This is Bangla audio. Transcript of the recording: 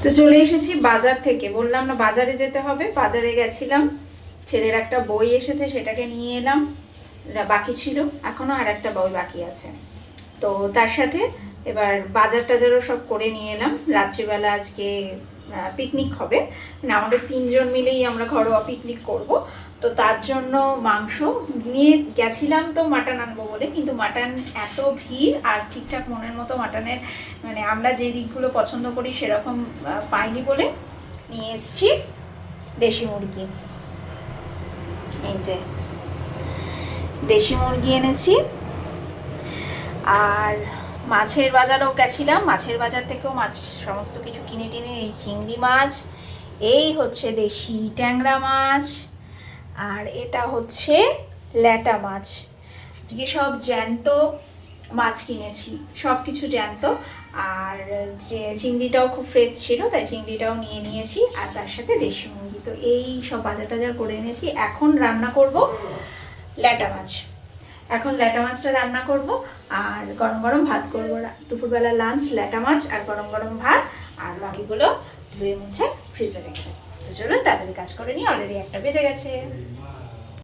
তো চলে এসেছি বাজার থেকে, বললাম না বাজারে যেতে হবে, বাজারে গেছিলাম। ছেলের একটা বই এসেছে, সেটাকে নিয়ে এলাম। বাকি ছিল, এখনো আর একটা বই বাকি আছে। তো তার সাথে এবার বাজার টাজারও সব করে নিয়ে এলাম। রাত্রিবেলা আজকে পিকনিক হবে, মানে আমাদের 3জন মিলেই আমরা ঘরোয়া পিকনিক করব। তো তার জন্য মাংস নিয়ে গেছিলাম তো মাটন আনবো বলে, কিন্তু মাটন এত ভিড় আর ঠিকঠাক মনের মতো মাটনের মানে আমরা যে দিকগুলো পছন্দ করি সেরকম পাইনি বলে নিয়ে এসছি দেশি মুরগি। এই যে দেশি মুরগি এনেছি। আর মাছের বাজারেও গেছিলাম, মাছের বাজার থেকেও মাছ সমস্ত কিছু কিনে টিনে, এই চিংড়ি মাছ, এই হচ্ছে দেশি ট্যাংরা মাছ, আর এটা হচ্ছে ল্যাটা মাছ। আজকে সব জ্যান্ত মাছ কিনেছি, সব কিছু জ্যান্ত। আর যে চিংড়িটাও খুব ফ্রেশ ছিল, তাই চিংড়িটাও নিয়ে নিয়েছি, আর তার সাথে দেশি মুরগি। তো এই সব বাজার টাজার করে এনেছি। এখন রান্না করব ল্যাটা মাছ। এখন ল্যাটা মাছটা রান্না করব, আর গরম গরম ভাত করবো। দুপুরবেলা লাঞ্চ ল্যাটা মাছ আর গরম গরম ভাত, আর বাকিগুলো ধুয়ে মুছে ফ্রিজে রেখে দেবো। তো চলুন তাড়াতাড়ি কাজ করে নিই, অলরেডি 1টা বেজে গেছে।